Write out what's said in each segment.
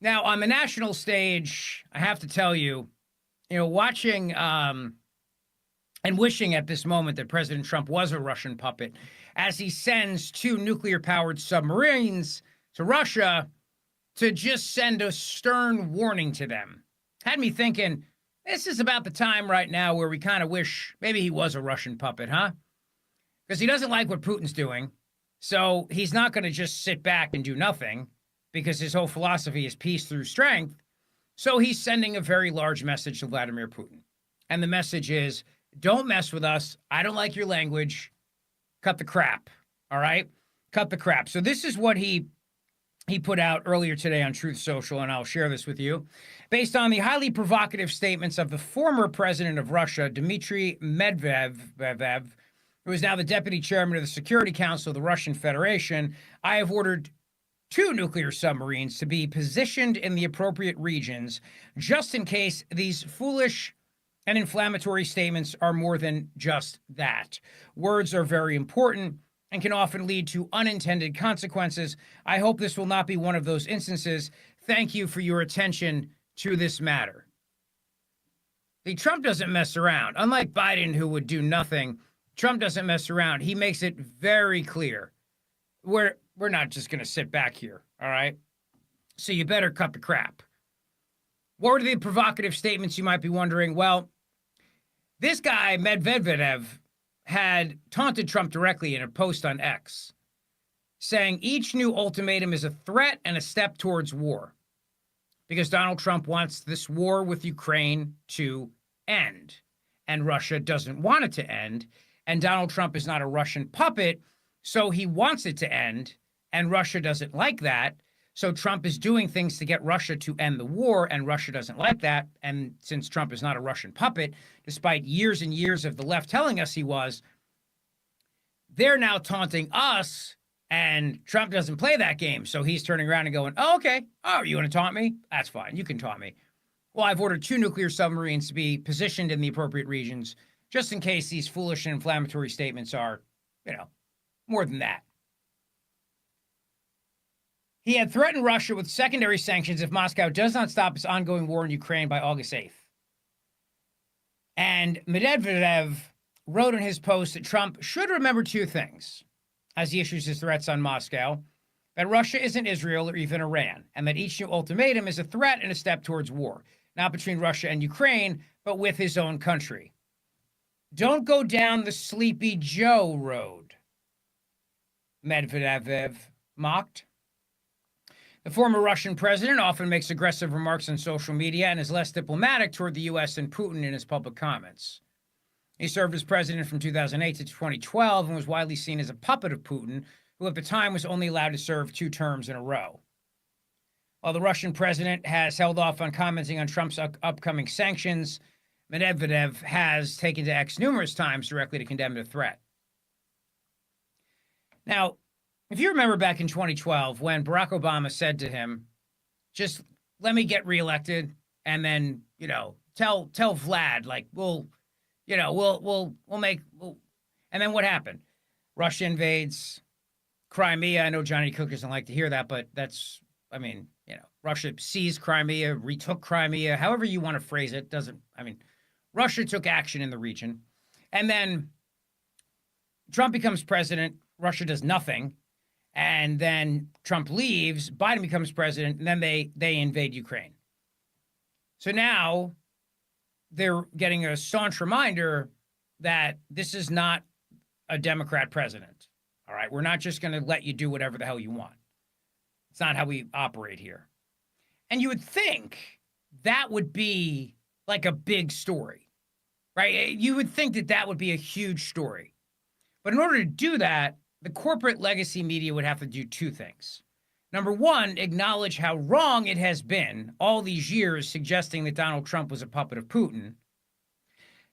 Now, on the national stage, I have to tell you, watching and wishing at this moment that President Trump was a Russian puppet as he sends two nuclear-powered submarines to Russia to just send a stern warning to them. Had me thinking, this is about the time right now where we kind of wish maybe he was a Russian puppet, huh? Because he doesn't like what Putin's doing, so he's not going to just sit back and do nothing because his whole philosophy is peace through strength. So he's sending a very large message to Vladimir Putin. And the message is, don't mess with us. I don't like your language. Cut the crap. All right? Cut the crap. So this is what he put out earlier today on Truth Social, and I'll share this with you. Based on the highly provocative statements of the former president of Russia, Dmitry Medvedev, who is now the deputy chairman of the Security Council of the Russian Federation, I have ordered two nuclear submarines to be positioned in the appropriate regions just in case these foolish and inflammatory statements are more than just that. Words are very important and can often lead to unintended consequences. I hope this will not be one of those instances. Thank you for your attention to this matter. See, Trump doesn't mess around. Unlike Biden, who would do nothing, Trump doesn't mess around. He makes it very clear. We're not just going to sit back here, all right? So you better cut the crap. What were the provocative statements, you might be wondering? Well, this guy, Medvedev, had taunted Trump directly in a post on X, saying each new ultimatum is a threat and a step towards war, because Donald Trump wants this war with Ukraine to end, and Russia doesn't want it to end, and Donald Trump is not a Russian puppet, so he wants it to end, and Russia doesn't like that. So Trump is doing things to get Russia to end the war, and Russia doesn't like that. And since Trump is not a Russian puppet, despite years and years of the left telling us he was, they're now taunting us, and Trump doesn't play that game. So he's turning around and going, oh, okay. Oh, you want to taunt me? That's fine. You can taunt me. Well, I've ordered two nuclear submarines to be positioned in the appropriate regions, just in case these foolish and inflammatory statements are, more than that. He had threatened Russia with secondary sanctions if Moscow does not stop its ongoing war in Ukraine by August 8th. And Medvedev wrote in his post that Trump should remember two things as he issues his threats on Moscow: that Russia isn't Israel or even Iran, and that each new ultimatum is a threat and a step towards war, not between Russia and Ukraine, but with his own country. Don't go down the Sleepy Joe road, Medvedev mocked. The former Russian president often makes aggressive remarks on social media and is less diplomatic toward the U.S. and Putin in his public comments. He served as president from 2008 to 2012 and was widely seen as a puppet of Putin, who at the time was only allowed to serve 2 terms in a row. While the Russian president has held off on commenting on Trump's upcoming sanctions, Medvedev has taken to X numerous times directly to condemn the threat. Now, if you remember back in 2012 when Barack Obama said to him, just let me get reelected and then, tell Vlad, like, we'll make, and then what happened? Russia invades Crimea. I know Johnny Cook doesn't like to hear that, but that's, Russia seized Crimea, retook Crimea, however you want to phrase it, Russia took action in the region. And then Trump becomes president, Russia does nothing. And then Trump leaves, Biden becomes president, and then they invade Ukraine. So now they're getting a staunch reminder that this is not a Democrat president. All right, we're not just going to let you do whatever the hell you want. It's not how we operate here. And you would think that would be like a big story, right? You would think that that would be a huge story. But in order to do that, the corporate legacy media would have to do 2 things. Number one, acknowledge how wrong it has been all these years suggesting that Donald Trump was a puppet of Putin.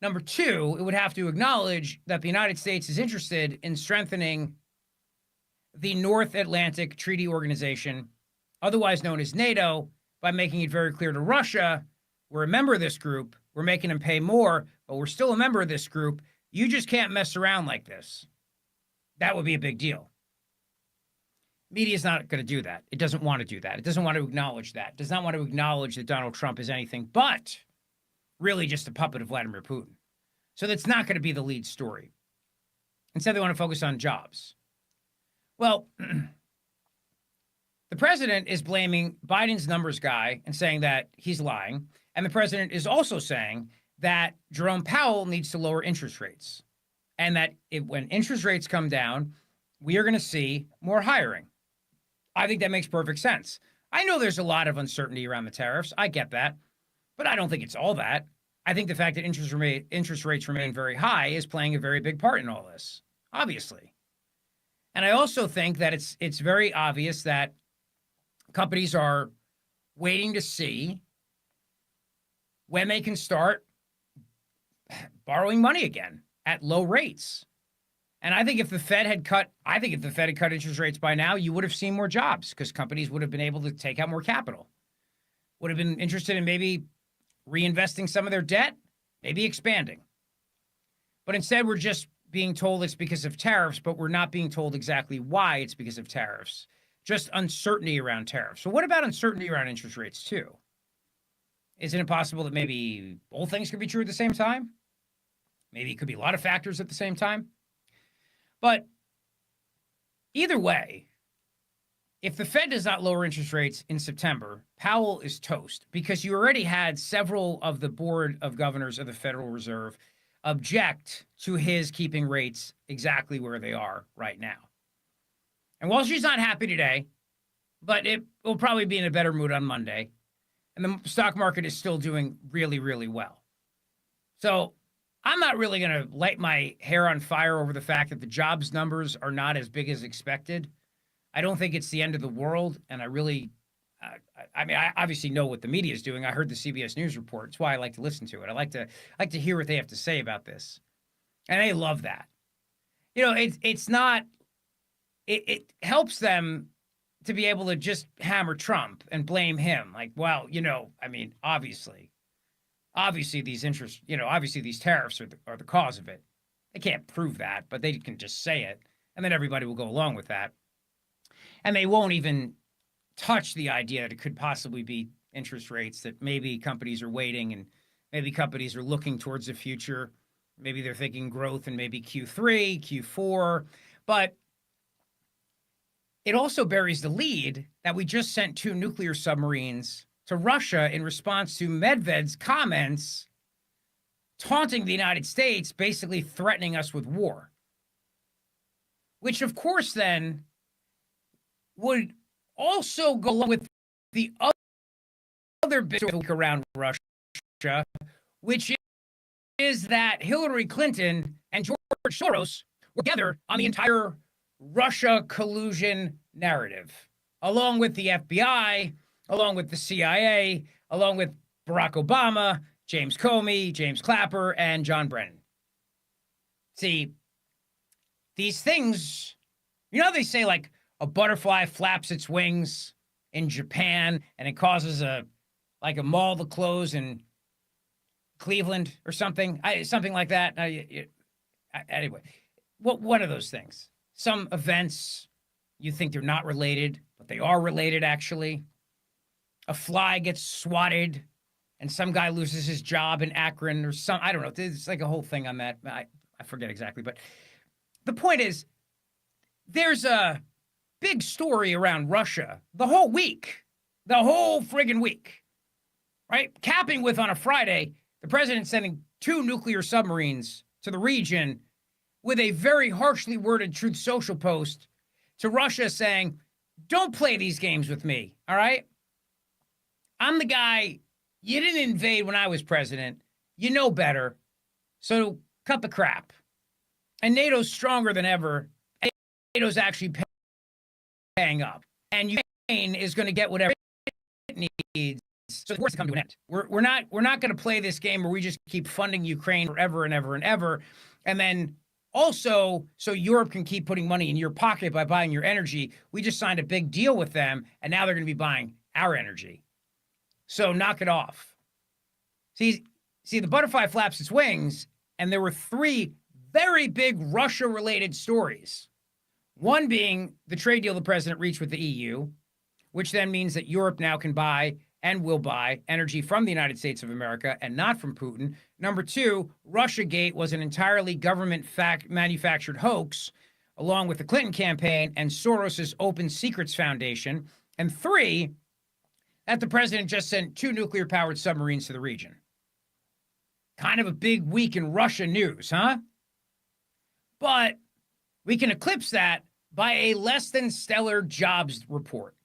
Number two, it would have to acknowledge that the United States is interested in strengthening the North Atlantic Treaty Organization, otherwise known as NATO, by making it very clear to Russia, we're a member of this group, we're making them pay more, but we're still a member of this group. You just can't mess around like this. That would be a big deal. Media is not going to do that. It doesn't want to do that. It doesn't want to acknowledge that. It does not want to acknowledge that Donald Trump is anything but really just a puppet of Vladimir Putin. So that's not going to be the lead story. Instead, they want to focus on jobs. Well, the president is blaming Biden's numbers guy and saying that he's lying. And the president is also saying that Jerome Powell needs to lower interest rates. And that when interest rates come down, we are going to see more hiring. I think that makes perfect sense. I know there's a lot of uncertainty around the tariffs. I get that. But I don't think it's all that. I think the fact that interest rates remain very high is playing a very big part in all this, obviously. And I also think that it's very obvious that companies are waiting to see when they can start borrowing money again at low rates. And I think if the Fed had cut interest rates by now, you would have seen more jobs because companies would have been able to take out more capital, would have been interested in maybe reinvesting some of their debt, maybe expanding. But instead, we're just being told it's because of tariffs, but we're not being told exactly why it's because of tariffs. Just uncertainty around tariffs. So what about uncertainty around interest rates too? Isn't it possible that maybe both things could be true at the same time? Maybe it could be a lot of factors at the same time. But either way, if the Fed does not lower interest rates in September, Powell is toast because you already had several of the board of governors of the Federal Reserve object to his keeping rates exactly where they are right now. And Wall Street's not happy today, but it will probably be in a better mood on Monday. And the stock market is still doing really, really well. So I'm not really going to light my hair on fire over the fact that the jobs numbers are not as big as expected. I don't think it's the end of the world. And I really, I obviously know what the media is doing. I heard the CBS News report. It's why I like to listen to it. I like to hear what they have to say about this. And they love that. You know, it's not, it helps them to be able to just hammer Trump and blame him. Like, well, you know, I mean, obviously these interests, you know, obviously these tariffs are the cause of it. They can't prove that, but they can just say it. And then everybody will go along with that. And they won't even touch the idea that it could possibly be interest rates, that maybe companies are waiting and maybe companies are looking towards the future. Maybe they're thinking growth in maybe Q3, Q4. But it also buries the lead that we just sent 2 nuclear submarines to Russia in response to Medvedev's comments taunting the United States, basically threatening us with war. Which, of course, then would also go along with the other big joke around Russia, which is that Hillary Clinton and George Soros were together on the entire Russia collusion narrative, along with the FBI, along with the CIA, along with Barack Obama, James Comey, James Clapper, and John Brennan. See, these things, you know, they say like a butterfly flaps its wings in Japan and it causes a mall to close in Cleveland or something, something like that. Anyway, what are those things? Some events, you think they're not related, but they are related, actually. A fly gets swatted, and some guy loses his job in Akron or some, I don't know. It's like a whole thing on that. I forget exactly. But the point is, there's a big story around Russia the whole week, the whole friggin' week, right? Capping with on a Friday, the president sending 2 nuclear submarines to the region with a very harshly worded Truth Social post to Russia saying, don't play these games with me, all right? I'm the guy, you didn't invade when I was president. You know better, so cut the crap. And NATO's stronger than ever. NATO's actually paying up. And Ukraine is going to get whatever it needs. So the war's come to an end. We're not going to play this game where we just keep funding Ukraine forever and ever and ever. And then also, so Europe can keep putting money in your pocket by buying your energy. We just signed a big deal with them, and now they're going to be buying our energy. So knock it off. See, the butterfly flaps its wings, and there were 3 very big Russia-related stories. One being the trade deal the president reached with the EU, which then means that Europe now can buy and will buy energy from the United States of America and not from Putin. Number two, Russiagate was an entirely government manufactured hoax, along with the Clinton campaign and Soros's Open Secrets Foundation. And three, that the president just sent 2 nuclear-powered submarines to the region. Kind of a big week in Russia news, huh? But we can eclipse that by a less than stellar jobs report.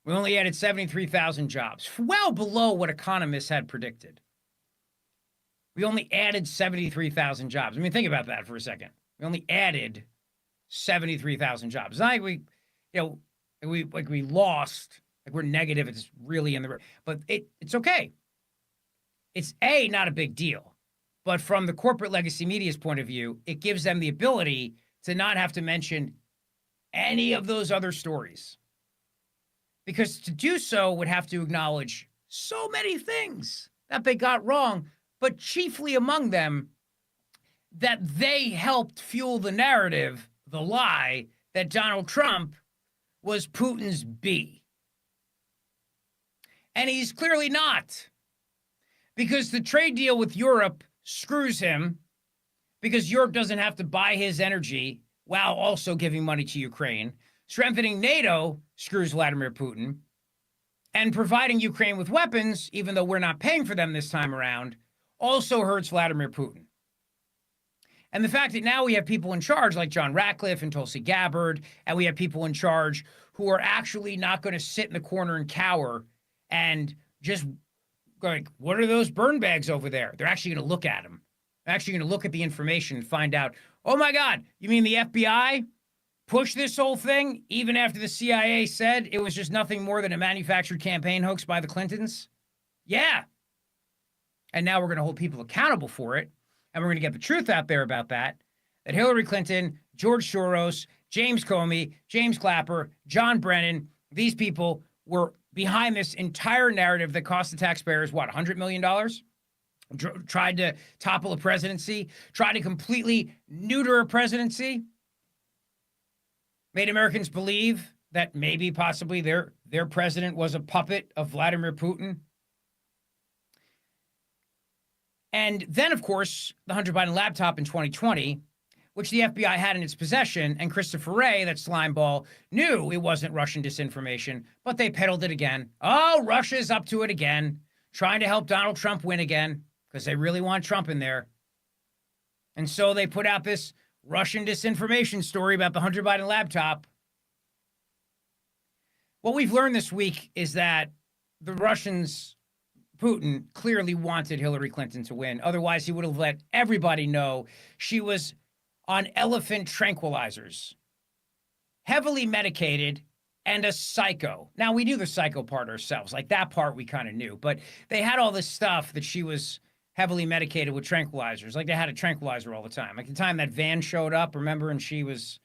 We only added 73,000 jobs, well below what economists had predicted. We only added 73,000 jobs. I mean, think about that for a second. We only added 73,000 jobs. It's not like we lost, like we're negative. It's really in the, but it's okay. It's not a big deal, but from the corporate legacy media's point of view, it gives them the ability to not have to mention any of those other stories. Because to do so would have to acknowledge so many things that they got wrong, but chiefly among them, that they helped fuel the narrative, the lie, that Donald Trump was Putin's B. And he's clearly not. Because the trade deal with Europe screws him, because Europe doesn't have to buy his energy while also giving money to Ukraine. Strengthening NATO screws Vladimir Putin, and providing Ukraine with weapons, even though we're not paying for them this time around, also hurts Vladimir Putin. And the fact that now we have people in charge like John Ratcliffe and Tulsi Gabbard, and we have people in charge who are actually not going to sit in the corner and cower and just going, what are those burn bags over there? They're actually going to look at them. They're actually going to look at the information and find out, oh my God, you mean the FBI pushed this whole thing even after the CIA said it was just nothing more than a manufactured campaign hoax by the Clintons? Yeah. And now we're going to hold people accountable for it. And we're going to get the truth out there about that Hillary Clinton, George Soros, James Comey, James Clapper, John Brennan, these people were behind this entire narrative that cost the taxpayers, what, $100 million? Tried to topple a presidency, tried to completely neuter a presidency, made Americans believe that maybe possibly their president was a puppet of Vladimir Putin. And then, of course, the Hunter Biden laptop in 2020, which the FBI had in its possession, and Christopher Wray, that slimeball, knew it wasn't Russian disinformation, but they peddled it again. Oh, Russia's up to it again, trying to help Donald Trump win again, because they really want Trump in there. And so they put out this Russian disinformation story about the Hunter Biden laptop. What we've learned this week is that the Russians, Putin, clearly wanted Hillary Clinton to win. Otherwise, he would have let everybody know she was on elephant tranquilizers, heavily medicated, and a psycho. Now, we knew the psycho part ourselves. Like, that part we kind of knew. But they had all this stuff that she was heavily medicated with tranquilizers. Like, they had a tranquilizer all the time. Like, the time that van showed up, remember, and she was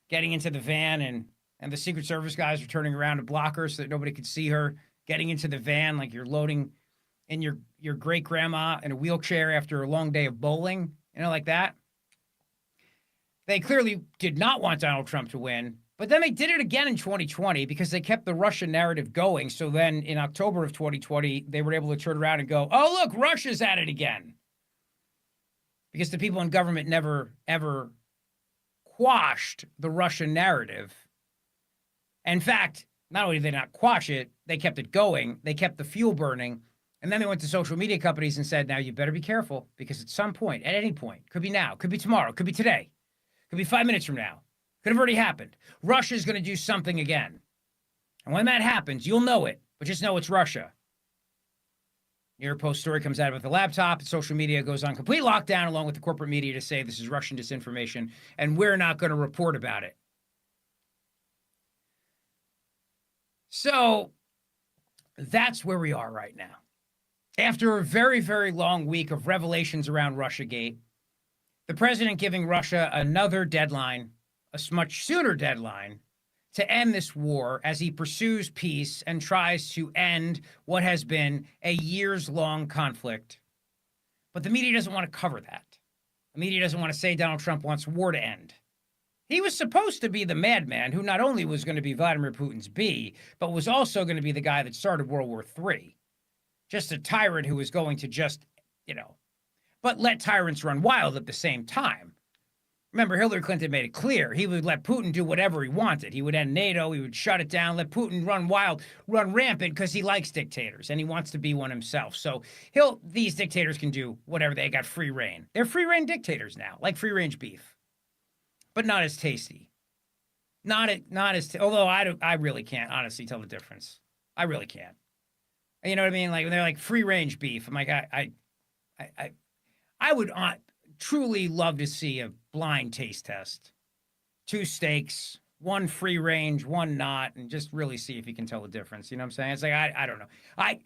getting into the van, and the Secret Service guys were turning around to block her so that nobody could see her getting into the van, like you're loading in your great-grandma in a wheelchair after a long day of bowling, like that. They clearly did not want Donald Trump to win, but then they did it again in 2020 because they kept the Russian narrative going. So then in October of 2020, they were able to turn around and go, oh, look, Russia's at it again. Because the people in government never, ever quashed the Russian narrative. In fact, not only did they not quash it, they kept it going. They kept the fuel burning. And then they went to social media companies and said, now you better be careful, because at some point, at any point, could be now, could be tomorrow, could be today, could be 5 minutes from now, could have already happened. Russia's going to do something again. And when that happens, you'll know it, but just know it's Russia. New York Post story comes out with the laptop. Social media goes on complete lockdown along with the corporate media to say this is Russian disinformation, and we're not going to report about it. So that's where we are right now. After a very, very long week of revelations around Russiagate, the president giving Russia another deadline, a much sooner deadline, to end this war as he pursues peace and tries to end what has been a years-long conflict. But the media doesn't want to cover that. The media doesn't want to say Donald Trump wants war to end. He was supposed to be the madman who not only was going to be Vladimir Putin's bee, but was also going to be the guy that started World War III. Just a tyrant who was going to just, but let tyrants run wild at the same time. Remember, Hillary Clinton made it clear he would let Putin do whatever he wanted. He would end NATO, he would shut it down, let Putin run wild, run rampant, because he likes dictators and he wants to be one himself. So these dictators can do whatever. They got free reign. They're free reign dictators now, like free range beef, but not as tasty. Although I really can't honestly tell the difference. I really can't. You know what I mean? Like when they're like free range beef, I'm like, I would truly love to see a blind taste test. 2 steaks, 1 free range, 1 not, and just really see if you can tell the difference. You know what I'm saying? It's like, I don't know. I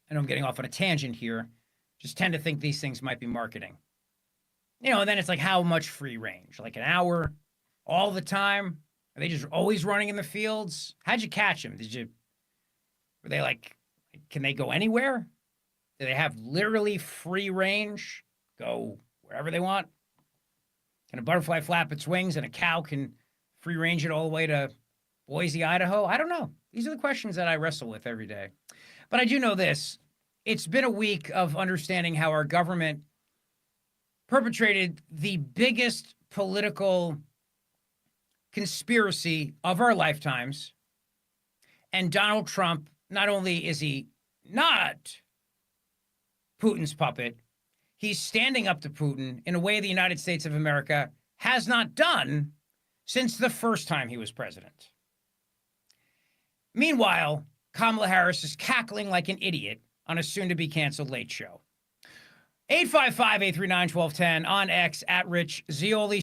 know I'm getting off on a tangent here. Just tend to think these things might be marketing. And then it's like, how much free range? Like an hour? All the time? Are they just always running in the fields? How'd you catch them? Were they like, can they go anywhere? Do they have literally free range? Go wherever they want? Can a butterfly flap its wings and a cow can free range it all the way to Boise, Idaho? I don't know. These are the questions that I wrestle with every day. But I do know this. It's been a week of understanding how our government perpetrated the biggest political conspiracy of our lifetimes. And Donald Trump, not only is he not Putin's puppet, he's standing up to Putin in a way the United States of America has not done since the first time he was president. Meanwhile, Kamala Harris is cackling like an idiot on a soon-to-be-canceled Late Show. 855-839-1210 on X, @Rich Zeoli.